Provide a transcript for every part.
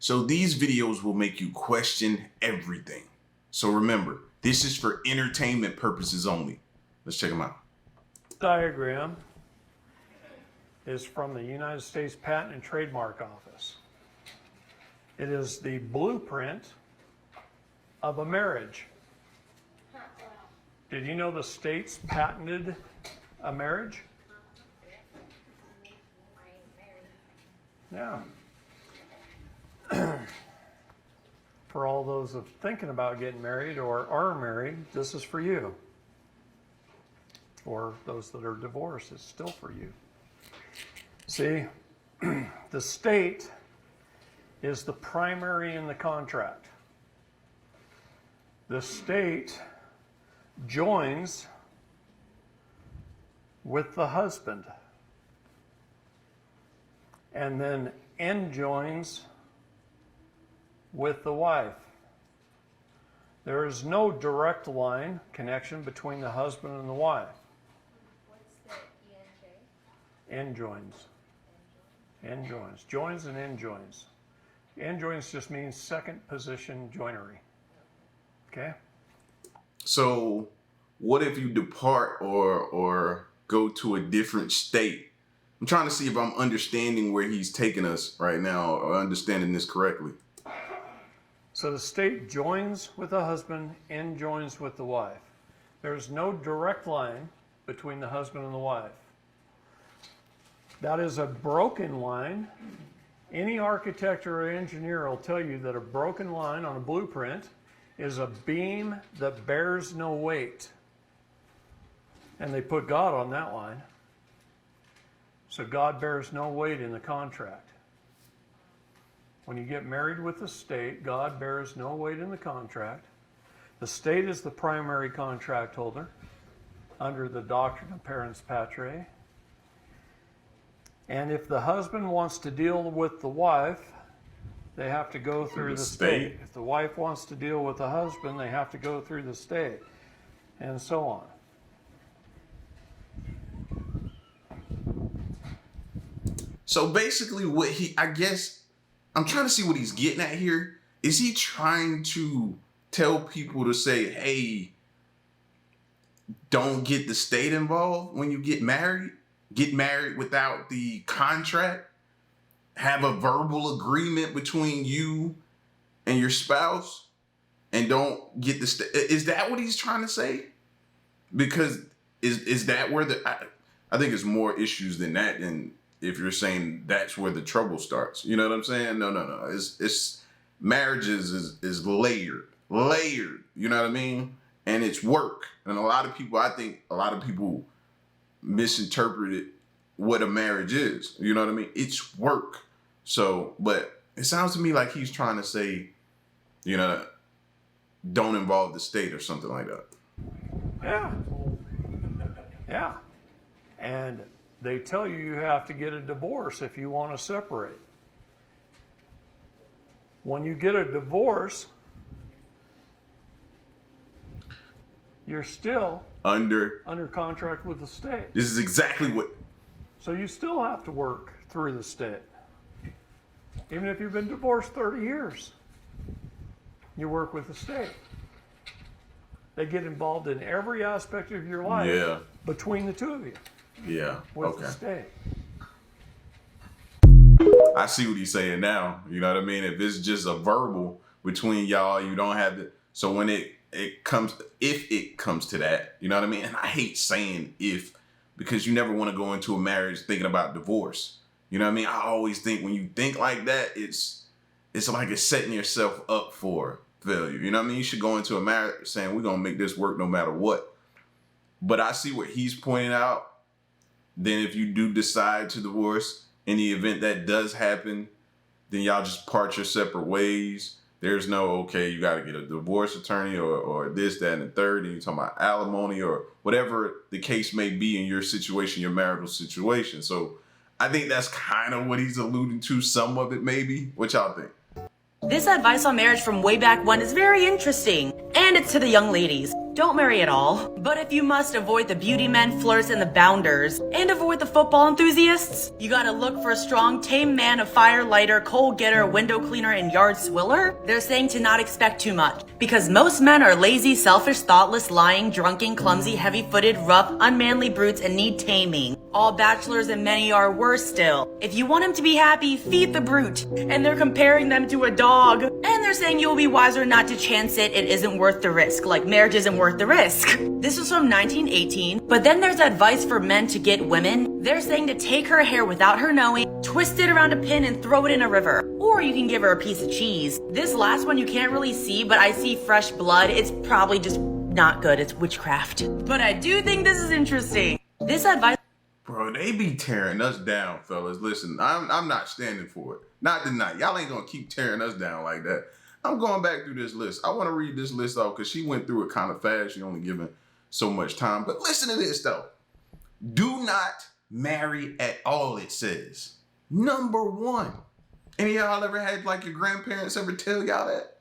So these videos will make you question everything. So remember, this is for entertainment purposes only. Let's check them out. Diagram is from the United States Patent and Trademark Office. It is the blueprint of a marriage. Did you know the states patented a marriage? Yeah. For all those of thinking about getting married or are married, this is for you. For those that are divorced, it's still for you. See, the state is the primary in the contract. The state joins with the husband and then enjoins with the wife. There is no direct line connection between the husband and the wife. What's the ENJ? Enjoins. Enjoins. Joins and enjoins. Enjoins just means second position joinery. Okay? So what if you depart or go to a different state? I'm trying to see if I'm understanding where he's taking us right now or understanding this correctly. So the state joins with the husband, enjoins with the wife. There's no direct line between the husband and the wife. That is a broken line. Any architect or engineer will tell you that a broken line on a blueprint is a beam that bears no weight. And they put God on that line. So God bears no weight in the contract. When you get married with the state, God bears no weight in the contract. The state is the primary contract holder under the doctrine of parens patriae. And if the husband wants to deal with the wife, they have to go through the state. If the wife wants to deal with the husband, they have to go through the state, and so on. So basically I guess, I'm trying to see what he's getting at here. Is he trying to tell people to say, hey, don't get the state involved when you get married? Get married without the contract? Have a verbal agreement between you and your spouse and don't get the state? Is that what he's trying to say? Because is that where I think it's more issues than that. And if you're saying that's where the trouble starts, you know what I'm saying? No. It's marriages is layered, you know what I mean? And it's work. And I think a lot of people misinterpreted what a marriage is. You know what I mean? It's work. So, but it sounds to me like he's trying to say, you know, don't involve the state or something like that. Yeah. And they tell you you have to get a divorce if you want to separate. When you get a divorce, you're still under contract with the state. This is exactly what. So you still have to work through the state. Even if you've been divorced 30 years, you work with the state. They get involved in every aspect of your life between the two of you. Yeah. With the state. I see what he's saying now. You know what I mean? If it's just a verbal between y'all, you don't have to. So when if it comes to that, you know what I mean? And I hate saying if, because you never want to go into a marriage thinking about divorce. You know what I mean? I always think when you think like that, it's like it's setting yourself up for failure. You know what I mean? You should go into a marriage saying we're going to make this work no matter what. But I see what he's pointing out. Then if you do decide to divorce, in the event that does happen, then y'all just part your separate ways. There's no, okay, you got to get a divorce attorney or this, that, and the third, and you're talking about alimony or whatever the case may be in your situation, your marital situation. So I think that's kind of what he's alluding to, some of it maybe. What y'all think? This advice on marriage from way back when is very interesting, and it's to the young ladies. don't marry at all. But if you must avoid the beauty men, flirts, and the bounders, and avoid the football enthusiasts, you gotta look for a strong, tame man, a fire lighter, coal getter, window cleaner, and yard swiller. They're saying to not expect too much, because most men are lazy, selfish, thoughtless, lying, drunken, clumsy, heavy-footed, rough, unmanly brutes and need taming. All bachelors and many are worse still. If you want him to be happy, feed the brute. And they're comparing them to a dog. And they're saying you'll be wiser not to chance it. It isn't worth the risk. Like marriage isn't worth the risk. This was from 1918. But then there's advice for men to get women. They're saying to take her hair without her knowing, twist it around a pin and throw it in a river. Or you can give her a piece of cheese. This last one you can't really see, but I see fresh blood. It's probably just not good. It's witchcraft. But I do think this is interesting. This advice... Bro, they be tearing us down, fellas. Listen, I'm not standing for it. Not tonight. Y'all ain't gonna keep tearing us down like that. I'm going back through this list. I want to read this list off because she went through it kind of fast. She only given so much time. But listen to this, though. Do not marry at all, it says. Number one. Any of y'all ever had, like, your grandparents ever tell y'all that?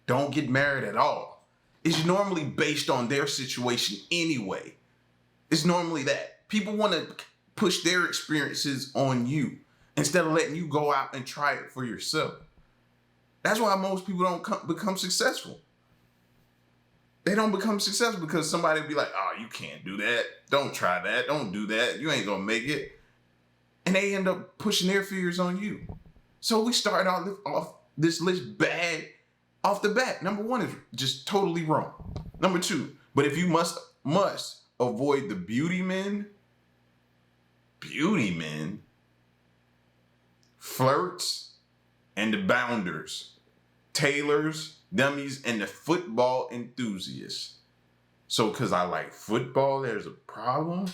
Don't get married at all. It's normally based on their situation anyway. It's normally that. People want to push their experiences on you instead of letting you go out and try it for yourself. That's why most people don't become successful. They don't become successful because somebody will be like, oh, you can't do that. Don't try that. Don't do that. You ain't going to make it. And they end up pushing their fears on you. So we start off this list bad off the bat. Number one is just totally wrong. Number two, but if you must avoid the beauty men, flirts, and the bounders, tailors, dummies, and the football enthusiasts. So because I like football, there's a problem?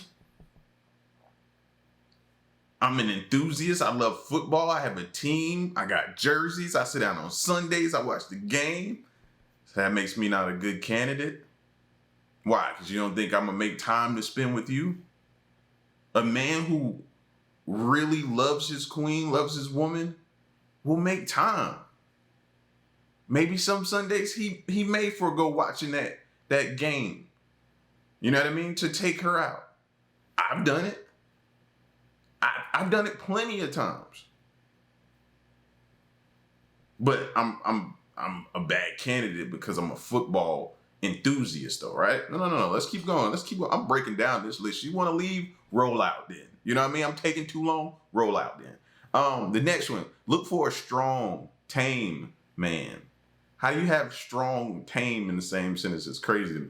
I'm an enthusiast. I love football. I have a team. I got jerseys. I sit down on Sundays. I watch the game. So that makes me not a good candidate. Why? Because you don't think I'm going to make time to spend with you? A man who really loves his queen, loves his woman, will make time. Maybe some Sundays he may forego watching that game. You know what I mean? To take her out. I've done it. I've done it plenty of times. But I'm a bad candidate because I'm a football enthusiast though, right? No. Let's keep going. I'm breaking down this list. You want to leave? Roll out then. You know what I mean? I'm taking too long. Roll out then. The next one, look for a strong, tame man. How do you have strong, tame in the same sentence? It's crazy to me.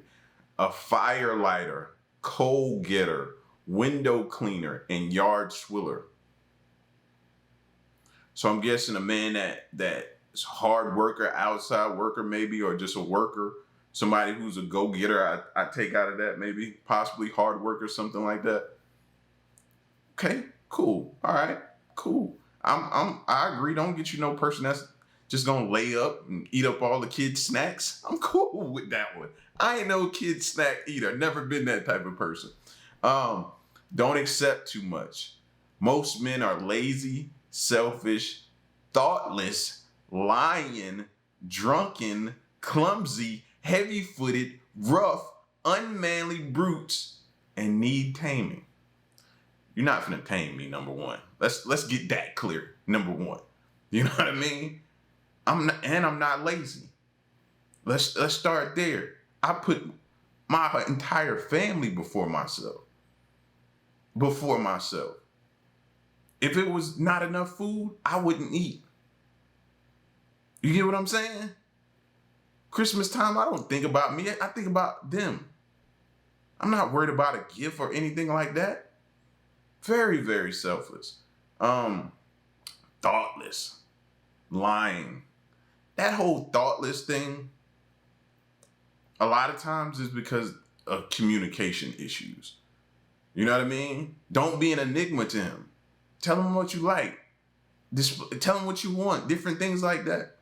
A fire lighter, coal getter, window cleaner, and yard swiller. So I'm guessing a man that is a hard worker, outside worker maybe, or just a worker, somebody who's a go-getter, I take out of that maybe, possibly hard worker, something like that. Okay, cool. All right, cool. I agree. Don't get you no person that's just gonna lay up and eat up all the kids' snacks. I'm cool with that one. I ain't no kid snack eater. Never been that type of person. Don't accept too much. Most men are lazy, selfish, thoughtless, lying, drunken, clumsy, heavy-footed, rough, unmanly brutes, and need taming. You're not finna tame me, number one. Let's get that clear, number one. You know what I mean? I'm not lazy. Let's start there. I put my entire family before myself. If it was not enough food, I wouldn't eat. You get what I'm saying? Christmas time, I don't think about me. I think about them. I'm not worried about a gift or anything like that. Very, very selfless. Thoughtless. Lying. That whole thoughtless thing, a lot of times is because of communication issues. You know what I mean? Don't be an enigma to him. Tell him what you like. Tell him what you want. Different things like that.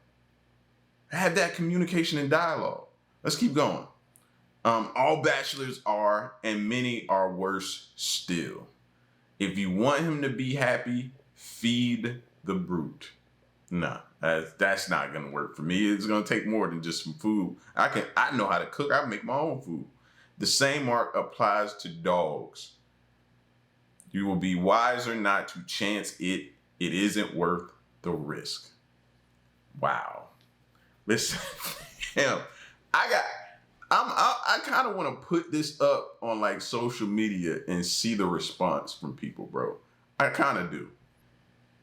Have that communication and dialogue. Let's keep going. All bachelors are, and many are worse still. If you want him to be happy, feed the brute. Nah, that's not gonna work for me. It's gonna take more than just some food. I know how to cook. I make my own food. The same mark applies to dogs. You will be wiser not to chance it. It isn't worth the risk. Wow. Listen, damn, I kind of want to put this up on like social media and see the response from people, bro. I kind of do.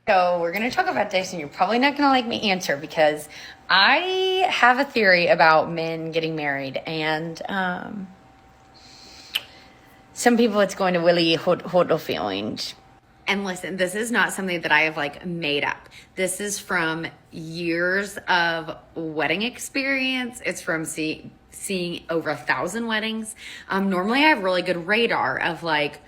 So we're going to talk about this, and you're probably not going to like me answer, because I have a theory about men getting married, and some people it's going to really hurt their feelings. And listen, this is not something that I have like made up. This is from years of wedding experience. It's from seeing over 1,000 weddings. Normally I have really good radar of like,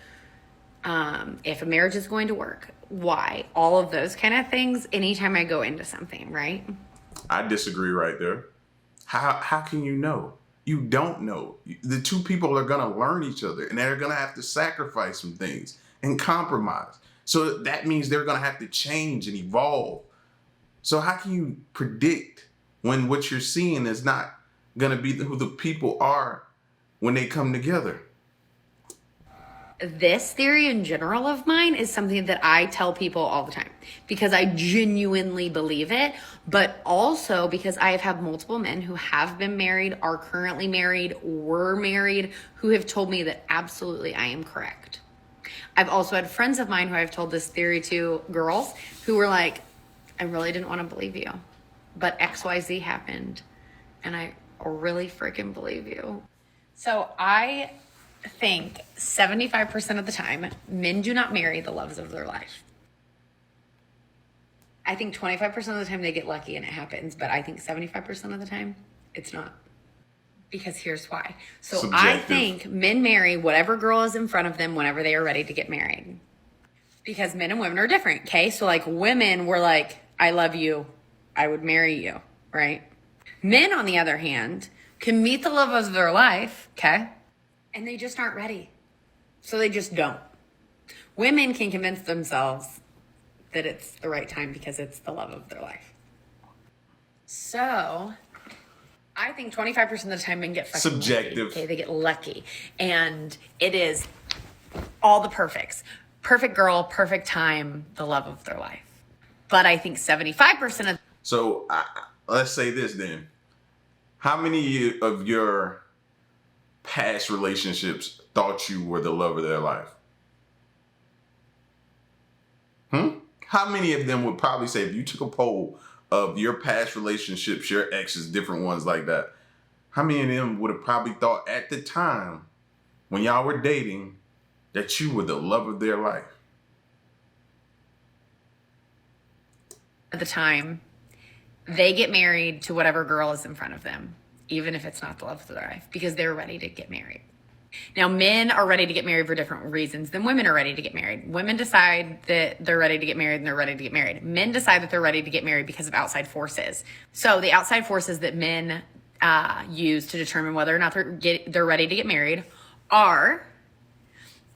if a marriage is going to work, why, all of those kind of things anytime I go into something, right? I disagree right there. How can you know? You don't know. The two people are going to learn each other, and they're going to have to sacrifice some things and compromise. So that means they're going to have to change and evolve. So how can you predict when what you're seeing is not going to be who the people are when they come together? This theory in general of mine is something that I tell people all the time because I genuinely believe it, but also because I have had multiple men who have been married, are currently married, were married, who have told me that absolutely I am correct. I've also had friends of mine who I've told this theory to, girls, who were like, I really didn't want to believe you, but XYZ happened, and I really freaking believe you. So I think 75% of the time, men do not marry the loves of their life. I think 25% of the time they get lucky and it happens, but I think 75% of the time, it's not. Because here's why. So Subjective. I think men marry whatever girl is in front of them whenever they are ready to get married. Because men and women are different, okay? So like women were like, I love you, I would marry you, right? Men, on the other hand, can meet the love of their life, okay? And they just aren't ready. So they just don't. Women can convince themselves that it's the right time because it's the love of their life. So I think 25% of the time men get fucking Subjective. lucky, okay? They get lucky. And it is all the perfects. Perfect girl, perfect time, the love of their life. But I think 75% of... So let's say this then. How many of your past relationships thought you were the love of their life? How many of them would probably say, if you took a poll of your past relationships, your exes, different ones like that, how many of them would have probably thought at the time when y'all were dating that you were the love of their life? At the time, they get married to whatever girl is in front of them, even if it's not the love of their life, because they're ready to get married. Now, men are ready to get married for different reasons than women are ready to get married. Women decide that they're ready to get married and they're ready to get married. Men decide that they're ready to get married because of outside forces. So the outside forces that men use to determine whether or not they're ready to get married are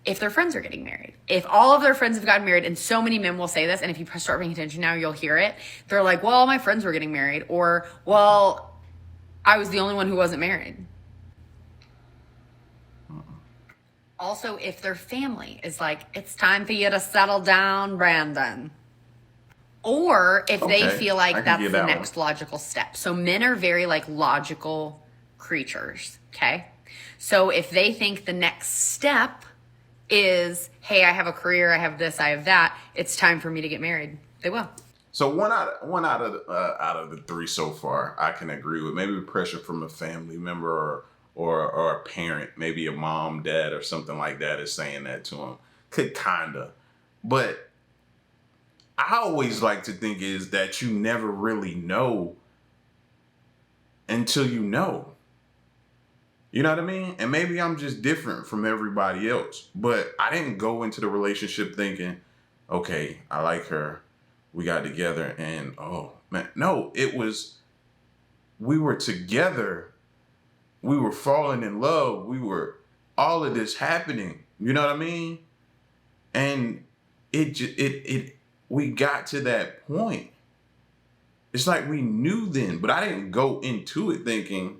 if their friends are getting married. If all of their friends have gotten married, and so many men will say this, and if you start paying attention now, you'll hear it. They're like, well, my friends were getting married, or, well, I was the only one who wasn't married. Also, if their family is like, it's time for you to settle down, Brandon. Or if they feel like that's the next logical step. So men are very like logical creatures, okay? So if they think the next step is, hey, I have a career, I have this, I have that, it's time for me to get married, they will. So one out of the three so far, I can agree with. Maybe pressure from a family member or a parent, maybe a mom, dad, or something like that is saying that to him. Could kinda. But I always like to think is that you never really know until you know. You know what I mean? And maybe I'm just different from everybody else. But I didn't go into the relationship thinking, okay, I like her. We got together and, oh, man. No, it was, we were together. We were falling in love. We were, all of this happening. You know what I mean? And we got to that point. It's like we knew then, but I didn't go into it thinking,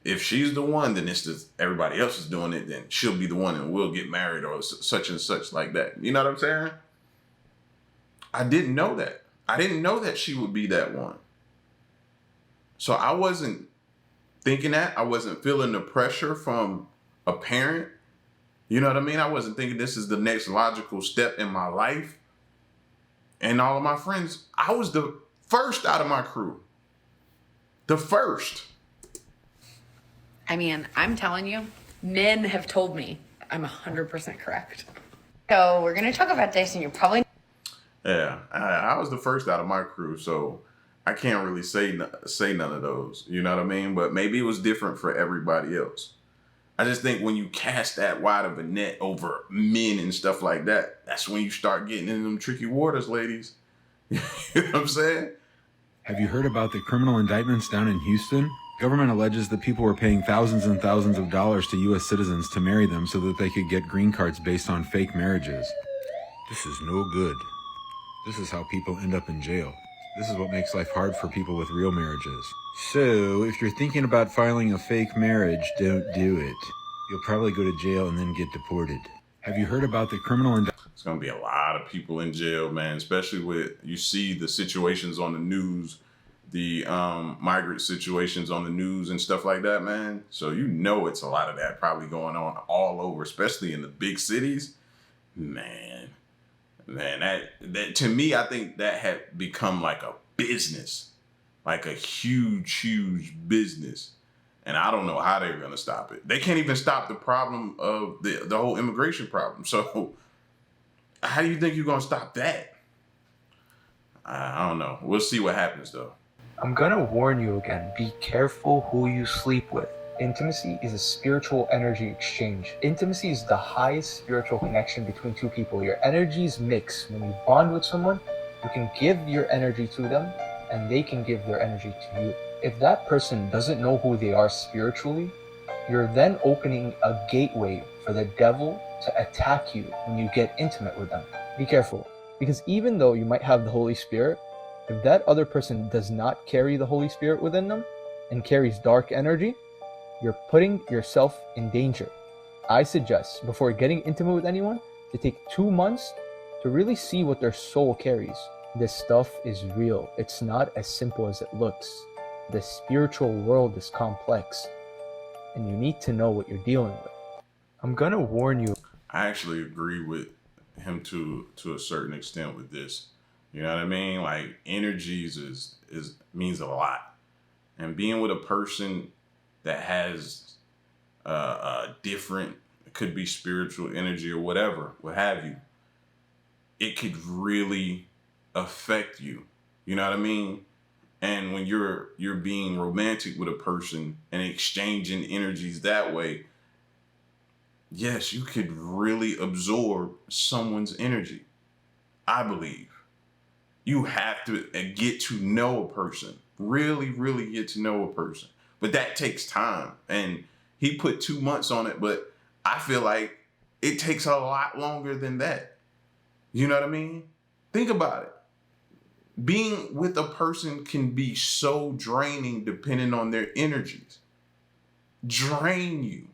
If she's the one, then it's just everybody else is doing it, then she'll be the one and we'll get married or such and such like that. You know what I'm saying? I didn't know that. I didn't know that she would be that one. So I wasn't thinking that. I wasn't feeling the pressure from a parent. You know what I mean? I wasn't thinking this is the next logical step in my life. And all of my friends, I was the first out of my crew. The first. I mean, I'm telling you, men have told me I'm 100% correct. So we're going to talk about this, and you're probably... Yeah, I was the first out of my crew, so I can't really say none of those. You know what I mean? But maybe it was different for everybody else. I just think when you cast that wide of a net over men and stuff like that, that's when you start getting into them tricky waters, ladies. You know what I'm saying? Have you heard about the criminal indictments down in Houston? Government alleges that people were paying thousands and thousands of dollars to U.S. citizens to marry them so that they could get green cards based on fake marriages. This is no good. This is how people end up in jail. This is what makes life hard for people with real marriages. So, if you're thinking about filing a fake marriage, don't do it. You'll probably go to jail and then get deported. Have you heard about the criminal indictment? It's going to be a lot of people in jail, man, especially with, you see the situations on the news, the migrant situations on the news and stuff like that, man. So you know it's a lot of that probably going on all over, especially in the big cities. Man, that to me, I think that had become like a business, like a huge business. And I don't know how they're going to stop it. They can't even stop the problem of the whole immigration problem. So how do you think you're going to stop that? I don't know. We'll see what happens, though. I'm gonna warn you again, be careful who you sleep with. Intimacy is a spiritual energy exchange. Intimacy is the highest spiritual connection between two people. Your energies mix. When you bond with someone, you can give your energy to them and they can give their energy to you. If that person doesn't know who they are spiritually, you're then opening a gateway for the devil to attack you when you get intimate with them. Be careful, because even though you might have the Holy Spirit, if that other person does not carry the Holy Spirit within them and carries dark energy, you're putting yourself in danger. I suggest, before getting intimate with anyone, to take 2 months to really see what their soul carries. This stuff is real. It's not as simple as it looks. The spiritual world is complex, and you need to know what you're dealing with. I'm gonna warn you. I actually agree with him to a certain extent with this. You know what I mean? Like, energies is means a lot. And being with a person that has a different, it could be spiritual energy or whatever, what have you, it could really affect you. You know what I mean? And when you're being romantic with a person and exchanging energies that way, yes, you could really absorb someone's energy, I believe. You have to get to know a person, really get to know a person. But that takes time. And he put 2 months on it, but I feel like it takes a lot longer than that. You know what I mean? Think about it. Being with a person can be so draining depending on their energies. Drain you.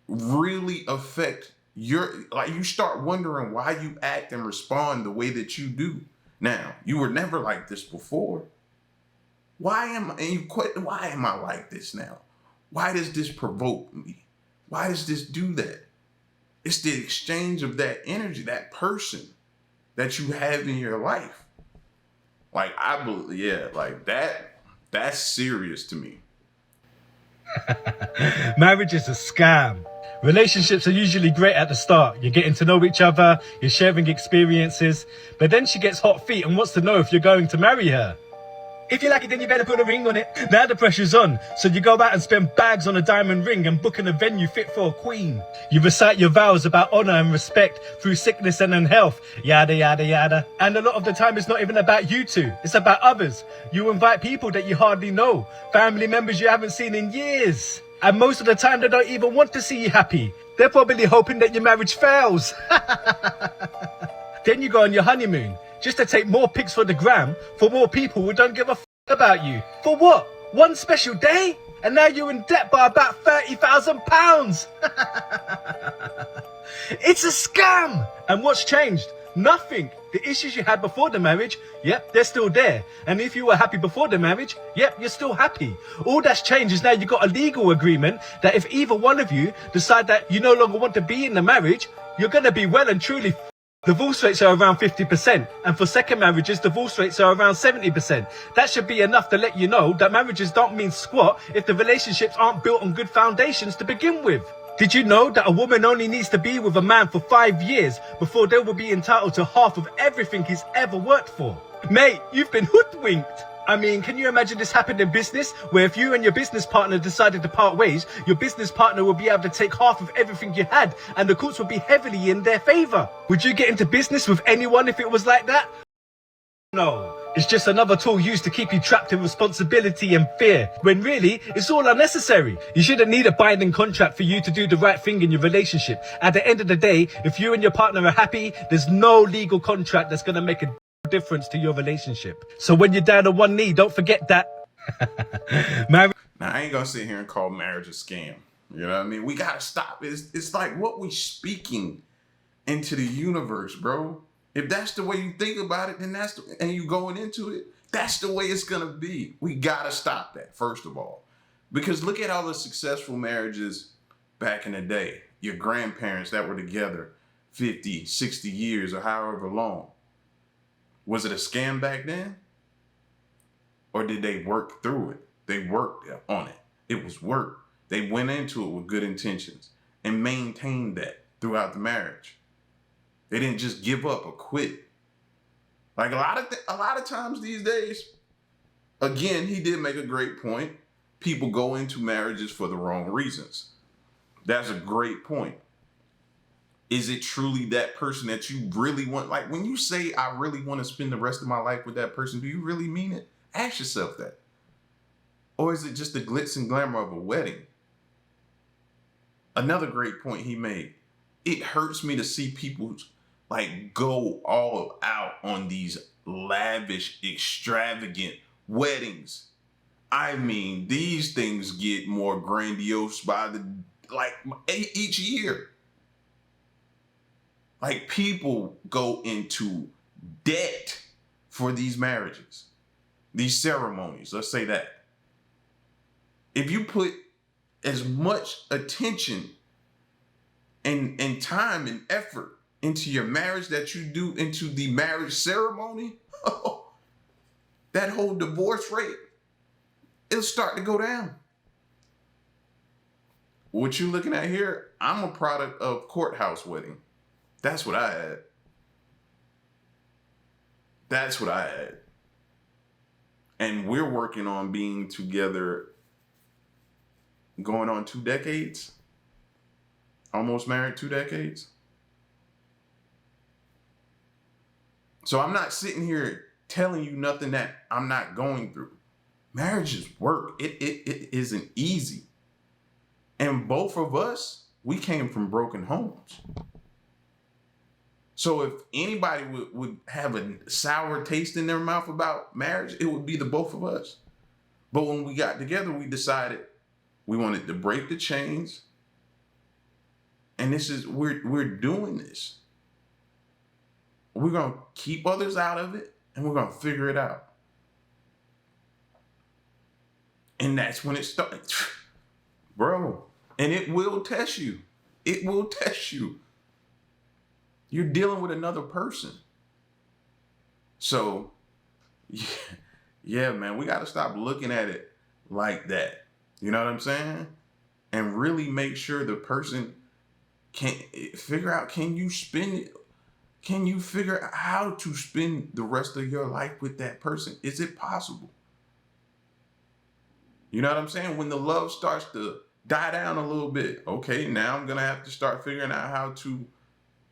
Really affect you start wondering why you act and respond the way that you do. Now, you were never like this before. Why am I like this now? Why does this provoke me? Why does this do that? It's the exchange of that energy, that person that you have in your life. Like, I believe, yeah, like that's serious to me. Marriage is a scam. Relationships are usually great at the start. You're getting to know each other, you're sharing experiences, but then she gets hot feet and wants to know if you're going to marry her. If you like it, then you better put a ring on it. Now the pressure's on, so you go out and spend bags on a diamond ring and book in a venue fit for a queen. You recite your vows about honor and respect through sickness and unhealth, yada yada yada. And a lot of the time it's not even about you two, it's about others. You invite people that you hardly know, family members you haven't seen in years. And most of the time they don't even want to see you happy. They're probably hoping that your marriage fails. Then you go on your honeymoon, just to take more pics for the gram for more people who don't give a about you. For what? One special day? And now you're in debt by about £30,000. It's a scam. And what's changed? Nothing. The issues you had before the marriage, yep, they're still there. And if you were happy before the marriage, yep, you're still happy. All that's changed is now you've got a legal agreement that if either one of you decide that you no longer want to be in the marriage, you're going to be well and truly Divorce rates are around 50%, and for second marriages, divorce rates are around 70%. That should be enough to let you know that marriages don't mean squat if the relationships aren't built on good foundations to begin with. Did you know that a woman only needs to be with a man for 5 years before they will be entitled to half of everything he's ever worked for? Mate, you've been hoodwinked. I mean, can you imagine this happened in business, where if you and your business partner decided to part ways, your business partner would be able to take half of everything you had, and the courts would be heavily in their favor? Would you get into business with anyone if it was like that? No. It's just another tool used to keep you trapped in responsibility and fear, when really, it's all unnecessary. You shouldn't need a binding contract for you to do the right thing in your relationship. At the end of the day, if you and your partner are happy, there's no legal contract that's going to make a difference to your relationship. So when you're down on one knee, don't forget that. Now, I ain't gonna sit here and call marriage a scam. You know what I mean? We gotta stop. It's like what we speaking into the universe, bro. If that's the way you think about it, then and you going into it, that's the way it's gonna be. We gotta stop that, first of all. Because look at all the successful marriages back in the day. Your grandparents that were together 50, 60 years or however long. Was it a scam back then? Or did they work through it? They worked on it. It was work. They went into it with good intentions and maintained that throughout the marriage. They didn't just give up or quit. Like a lot of times these days, again, he did make a great point. People go into marriages for the wrong reasons. That's a great point. Is it truly that person that you really want? Like when you say, I really want to spend the rest of my life with that person, do you really mean it? Ask yourself that. Or is it just the glitz and glamour of a wedding? Another great point he made. It hurts me to see people like go all out on these lavish, extravagant weddings. I mean, these things get more grandiose by each year. Like people go into debt for these marriages, these ceremonies, let's say that. If you put as much attention and time and effort into your marriage that you do into the marriage ceremony, that whole divorce rate, it'll start to go down. What you're looking at here, I'm a product of courthouse wedding. That's what I had. That's what I had. And we're working on being together going on 2 decades. Almost married 2 decades. So I'm not sitting here telling you nothing that I'm not going through. Marriage is work. It isn't easy. And both of us, we came from broken homes. So if anybody would have a sour taste in their mouth about marriage, it would be the both of us. But when we got together, we decided we wanted to break the chains. And we're doing this. We're going to keep others out of it, and we're going to figure it out. And that's when it starts. Bro, and it will test you. It will test you. You're dealing with another person. So, yeah, man, we got to stop looking at it like that. You know what I'm saying? And really make sure the person can figure out, can you figure out how to spend the rest of your life with that person? Is it possible? You know what I'm saying? When the love starts to die down a little bit, okay, now I'm going to have to start figuring out how to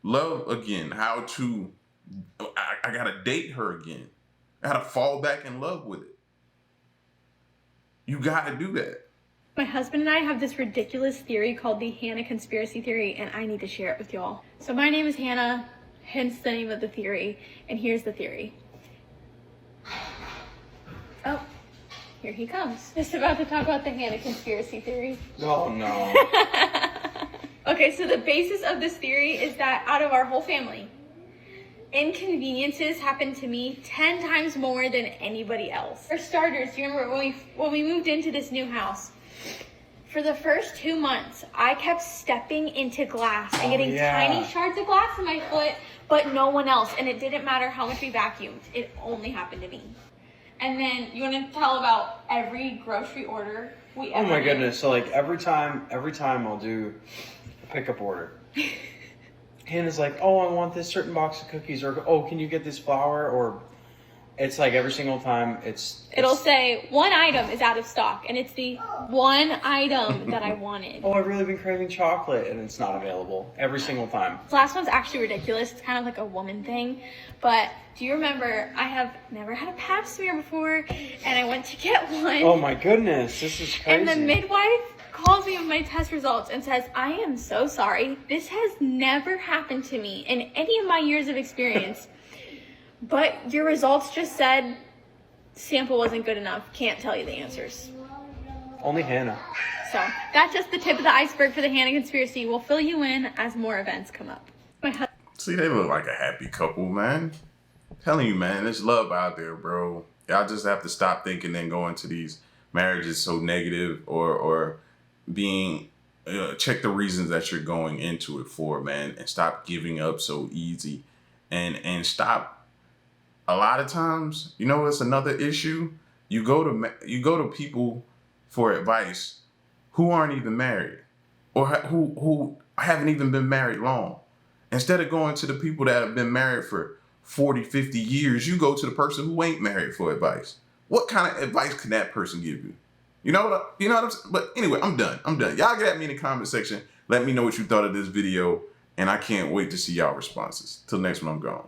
love again, I got to date her again. I got to fall back in love with it. You got to do that. My husband and I have this ridiculous theory called the Hannah conspiracy theory, and I need to share it with y'all. So my name is Hannah, hence the name of the theory, and here's the theory. Oh, here he comes. Just about to talk about the Hannah conspiracy theory. Oh no. Okay, so the basis of this theory is that out of our whole family, inconveniences happen to me 10 times more than anybody else. For starters, do you remember when we moved into this new house? For the first 2 months, I kept stepping into glass and getting tiny shards of glass in my foot, but no one else. And it didn't matter how much we vacuumed. It only happened to me. And then you want to tell about every grocery order we ever Oh my did? goodness. So like every time I'll do a pickup order. Hannah's like, oh, I want this certain box of cookies, or oh, can you get this flour? Or it's like every single time It'll say one item is out of stock, and it's the one item that I wanted. oh, I've really been craving chocolate, and it's not available every single time. This last one's actually ridiculous. It's kind of like a woman thing. But do you remember, I have never had a pap smear before, and I went to get one. Oh my goodness, this is crazy. And the midwife calls me with my test results and says, I am so sorry. This has never happened to me in any of my years of experience. But your results just said sample wasn't good enough. Can't tell you the answers. Only Hannah. So that's just the tip of the iceberg for the Hannah conspiracy. We'll fill you in as more events come up. See, they look like a happy couple, man. I'm telling you, man, there's love out there, bro. Y'all just have to stop thinking and going to these marriages so negative or being, check the reasons that you're going into it for, man, and stop giving up so easy and stop. A lot of times, you know, it's another issue. You go to people for advice who aren't even married or who haven't even been married long. Instead of going to the people that have been married for 40, 50 years, you go to the person who ain't married for advice. What kind of advice can that person give you? You know what I'm saying? But anyway, I'm done. Y'all get at me in the comment section. Let me know what you thought of this video. And I can't wait to see y'all responses. Till next one, I'm gone.